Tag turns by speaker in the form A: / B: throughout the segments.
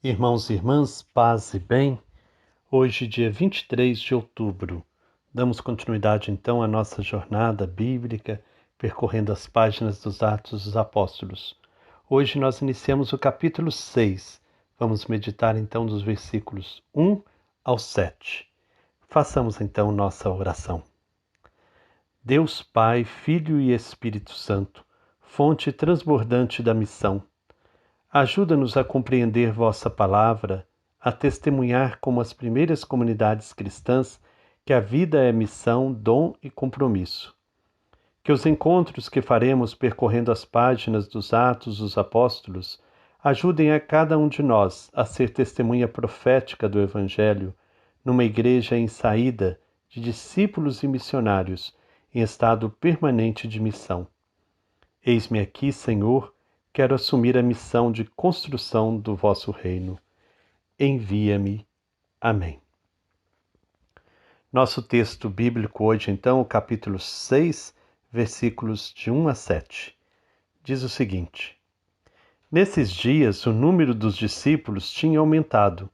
A: Irmãos e irmãs, paz e bem, hoje, dia 23 de outubro, damos continuidade então à nossa jornada bíblica, percorrendo as páginas dos Atos dos Apóstolos. Hoje nós iniciamos o capítulo 6. Vamos meditar então dos versículos 1 ao 7. Façamos então nossa oração. Deus Pai, Filho e Espírito Santo, fonte transbordante da missão, ajuda-nos a compreender vossa palavra, a testemunhar como as primeiras comunidades cristãs que a vida é missão, dom e compromisso. Que os encontros que faremos percorrendo as páginas dos Atos dos Apóstolos ajudem a cada um de nós a ser testemunha profética do Evangelho numa igreja em saída de discípulos e missionários em estado permanente de missão. Eis-me aqui, Senhor, quero assumir a missão de construção do vosso reino. Envia-me. Amém. Nosso texto bíblico hoje, então, o capítulo 6, versículos de 1 a 7. Diz o seguinte: Nesses dias, o número dos discípulos tinha aumentado,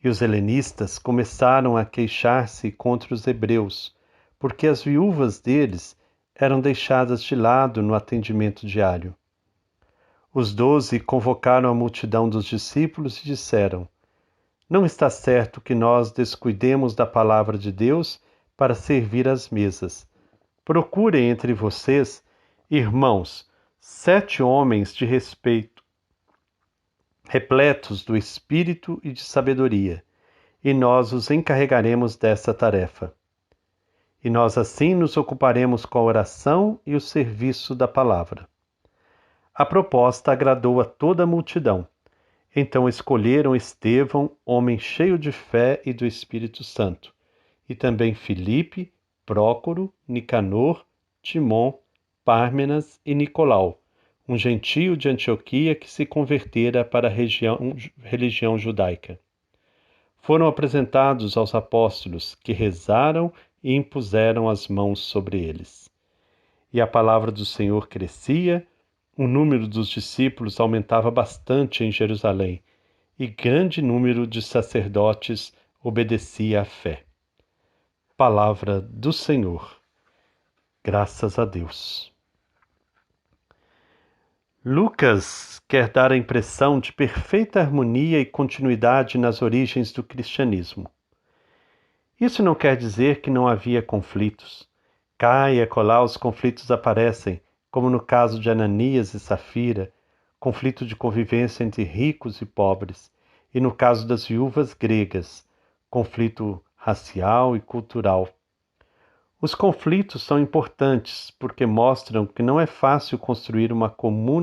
A: e os helenistas começaram a queixar-se contra os hebreus, porque as viúvas deles eram deixadas de lado no atendimento diário. Os 12 convocaram a multidão dos discípulos e disseram: Não está certo que nós descuidemos da palavra de Deus para servir às mesas. Procurem entre vocês, irmãos, 7 homens de respeito, repletos do espírito e de sabedoria, e nós os encarregaremos dessa tarefa. E nós assim nos ocuparemos com a oração e o serviço da palavra. A proposta agradou a toda a multidão. Então escolheram Estevão, homem cheio de fé e do Espírito Santo, e também Filipe, Prócoro, Nicanor, Timon, Pármenas e Nicolau, um gentio de Antioquia que se convertera para a religião judaica. Foram apresentados aos apóstolos, que rezaram e impuseram as mãos sobre eles. E a palavra do Senhor crescia, o número dos discípulos aumentava bastante em Jerusalém, e grande número de sacerdotes obedecia à fé. Palavra do Senhor. Graças a Deus. Lucas quer dar a impressão de perfeita harmonia e continuidade nas origens do cristianismo. Isso não quer dizer que não havia conflitos. Cá e acolá os conflitos aparecem, como no caso de Ananias e Safira, conflito de convivência entre ricos e pobres, e no caso das viúvas gregas, conflito racial e cultural. Os conflitos são importantes porque mostram que não é fácil construir uma comum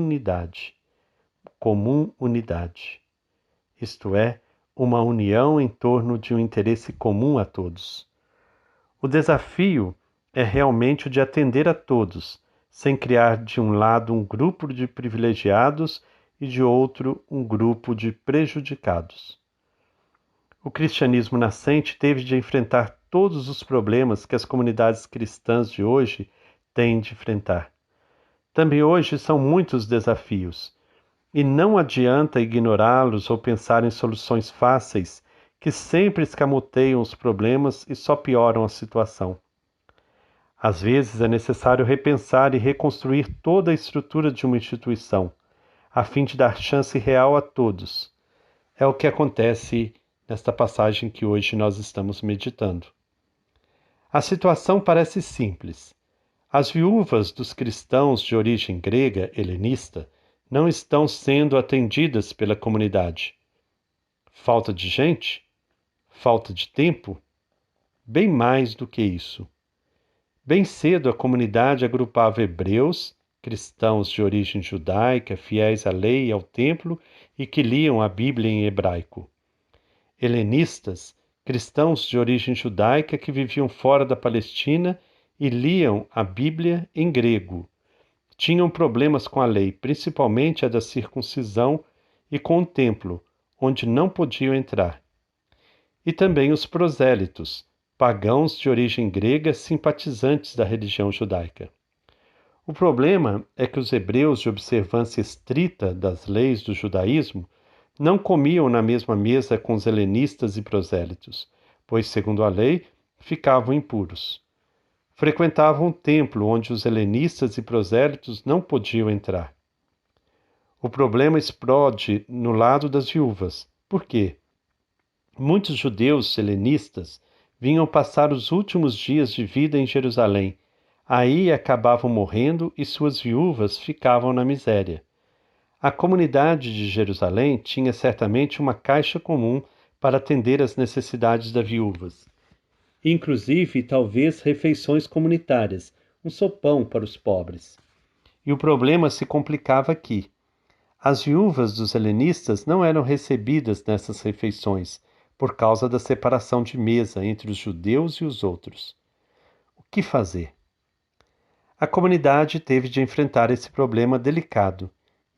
A: unidade, isto é, uma união em torno de um interesse comum a todos. O desafio é realmente o de atender a todos, sem criar de um lado um grupo de privilegiados e de outro um grupo de prejudicados. O cristianismo nascente teve de enfrentar todos os problemas que as comunidades cristãs de hoje têm de enfrentar. Também hoje são muitos desafios, e não adianta ignorá-los ou pensar em soluções fáceis que sempre escamoteiam os problemas e só pioram a situação. Às vezes é necessário repensar e reconstruir toda a estrutura de uma instituição, a fim de dar chance real a todos. É o que acontece nesta passagem que hoje nós estamos meditando. A situação parece simples. As viúvas dos cristãos de origem grega, helenista, não estão sendo atendidas pela comunidade. Falta de gente? Falta de tempo? Bem mais do que isso. Bem cedo a comunidade agrupava hebreus, cristãos de origem judaica, fiéis à lei e ao templo e que liam a Bíblia em hebraico. Helenistas, cristãos de origem judaica que viviam fora da Palestina e liam a Bíblia em grego. Tinham problemas com a lei, principalmente a da circuncisão, e com o templo, onde não podiam entrar. E também os prosélitos, pagãos de origem grega simpatizantes da religião judaica. O problema é que os hebreus de observância estrita das leis do judaísmo não comiam na mesma mesa com os helenistas e prosélitos, pois, segundo a lei, ficavam impuros. Frequentavam um templo onde os helenistas e prosélitos não podiam entrar. O problema explode no lado das viúvas. Por quê? Muitos judeus helenistas vinham passar os últimos dias de vida em Jerusalém. Aí acabavam morrendo e suas viúvas ficavam na miséria. A comunidade de Jerusalém tinha certamente uma caixa comum para atender às necessidades das viúvas, inclusive talvez refeições comunitárias, um sopão para os pobres. E o problema se complicava aqui. As viúvas dos helenistas não eram recebidas nessas refeições, por causa da separação de mesa entre os judeus e os outros. O que fazer? A comunidade teve de enfrentar esse problema delicado,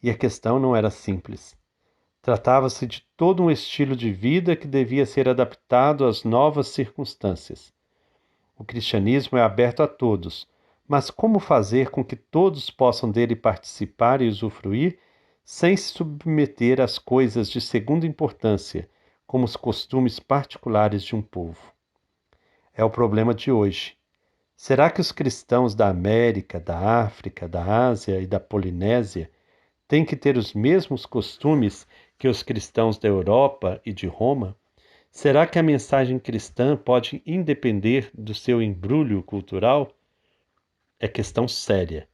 A: e a questão não era simples. Tratava-se de todo um estilo de vida que devia ser adaptado às novas circunstâncias. O cristianismo é aberto a todos, mas como fazer com que todos possam dele participar e usufruir, sem se submeter às coisas de segunda importância, como os costumes particulares de um povo? É o problema de hoje. Será que os cristãos da América, da África, da Ásia e da Polinésia têm que ter os mesmos costumes que os cristãos da Europa e de Roma? Será que a mensagem cristã pode independer do seu embrulho cultural? É questão séria.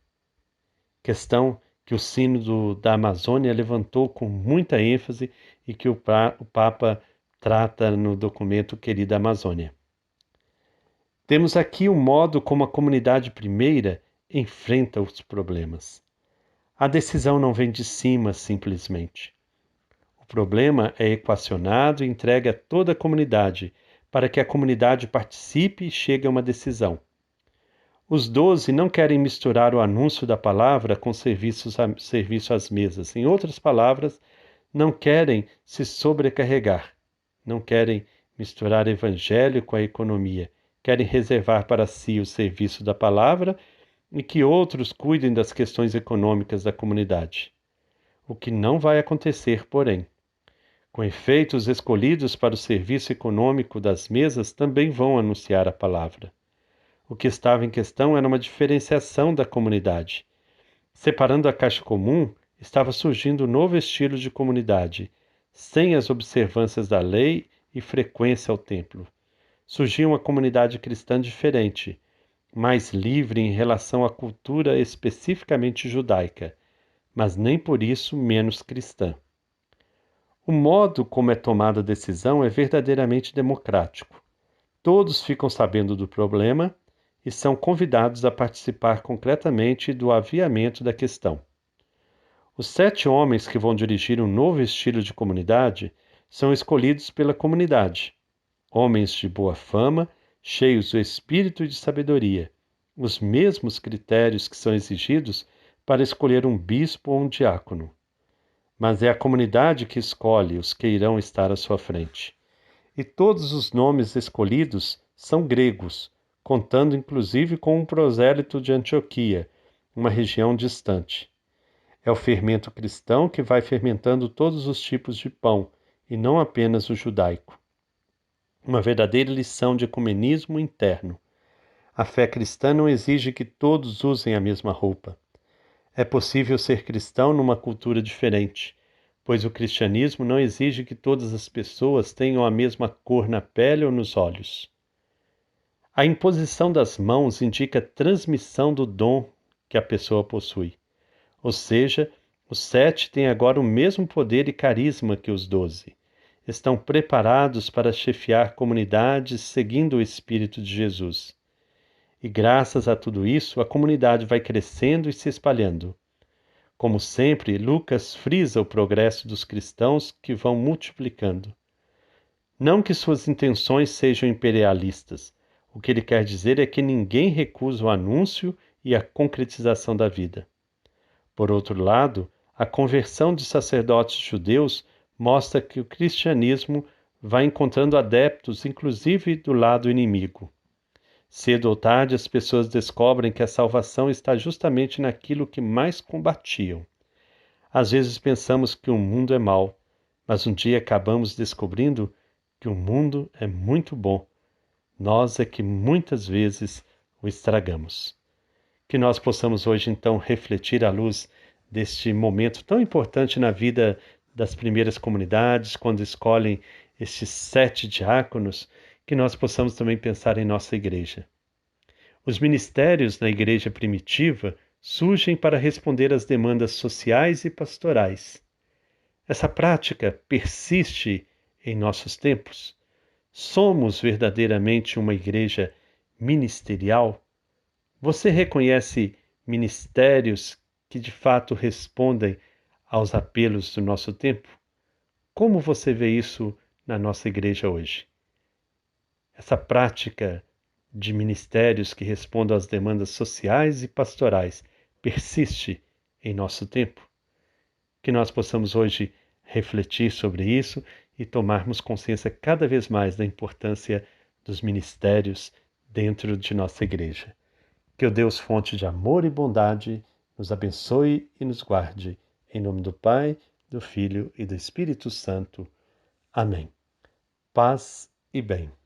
A: Questão que o Sínodo da Amazônia levantou com muita ênfase e que o Papa trata no documento Querida Amazônia. Temos aqui o modo como a comunidade primeira enfrenta os problemas. A decisão não vem de cima, simplesmente. O problema é equacionado e entregue a toda a comunidade, para que a comunidade participe e chegue a uma decisão. Os 12 não querem misturar o anúncio da palavra com serviço às mesas. Em outras palavras, não querem se sobrecarregar. Não querem misturar evangelho com a economia. Querem reservar para si o serviço da palavra e que outros cuidem das questões econômicas da comunidade. O que não vai acontecer, porém. Com efeito, os escolhidos para o serviço econômico das mesas também vão anunciar a palavra. O que estava em questão era uma diferenciação da comunidade. Separando a caixa comum, estava surgindo um novo estilo de comunidade, sem as observâncias da lei e frequência ao templo. Surgia uma comunidade cristã diferente, mais livre em relação à cultura especificamente judaica, mas nem por isso menos cristã. O modo como é tomada a decisão é verdadeiramente democrático. Todos ficam sabendo do problema e são convidados a participar concretamente do aviamento da questão. Os 7 homens que vão dirigir um novo estilo de comunidade são escolhidos pela comunidade. Homens de boa fama, cheios do espírito e de sabedoria, os mesmos critérios que são exigidos para escolher um bispo ou um diácono. Mas é a comunidade que escolhe os que irão estar à sua frente. E todos os nomes escolhidos são gregos, contando inclusive com um prosélito de Antioquia, uma região distante. É o fermento cristão que vai fermentando todos os tipos de pão, e não apenas o judaico. Uma verdadeira lição de ecumenismo interno. A fé cristã não exige que todos usem a mesma roupa. É possível ser cristão numa cultura diferente, pois o cristianismo não exige que todas as pessoas tenham a mesma cor na pele ou nos olhos. A imposição das mãos indica a transmissão do dom que a pessoa possui. Ou seja, os 7 têm agora o mesmo poder e carisma que os 12. Estão preparados para chefiar comunidades seguindo o Espírito de Jesus. E graças a tudo isso, a comunidade vai crescendo e se espalhando. Como sempre, Lucas frisa o progresso dos cristãos que vão multiplicando. Não que suas intenções sejam imperialistas. O que ele quer dizer é que ninguém recusa o anúncio e a concretização da vida. Por outro lado, a conversão de sacerdotes judeus mostra que o cristianismo vai encontrando adeptos, inclusive do lado inimigo. Cedo ou tarde, as pessoas descobrem que a salvação está justamente naquilo que mais combatiam. Às vezes pensamos que o mundo é mau, mas um dia acabamos descobrindo que o mundo é muito bom. Nós é que muitas vezes o estragamos. Que nós possamos hoje, então, refletir à luz deste momento tão importante na vida das primeiras comunidades, quando escolhem estes 7 diáconos, que nós possamos também pensar em nossa igreja. Os ministérios na igreja primitiva surgem para responder às demandas sociais e pastorais. Essa prática persiste em nossos tempos? Somos verdadeiramente uma igreja ministerial? Você reconhece ministérios que de fato respondem aos apelos do nosso tempo? Como você vê isso na nossa igreja hoje? Essa prática de ministérios que respondam às demandas sociais e pastorais persiste em nosso tempo? Que nós possamos hoje refletir sobre isso e tomarmos consciência cada vez mais da importância dos ministérios dentro de nossa igreja. Que o Deus, fonte de amor e bondade, nos abençoe e nos guarde. Em nome do Pai, do Filho e do Espírito Santo. Amém. Paz e bem.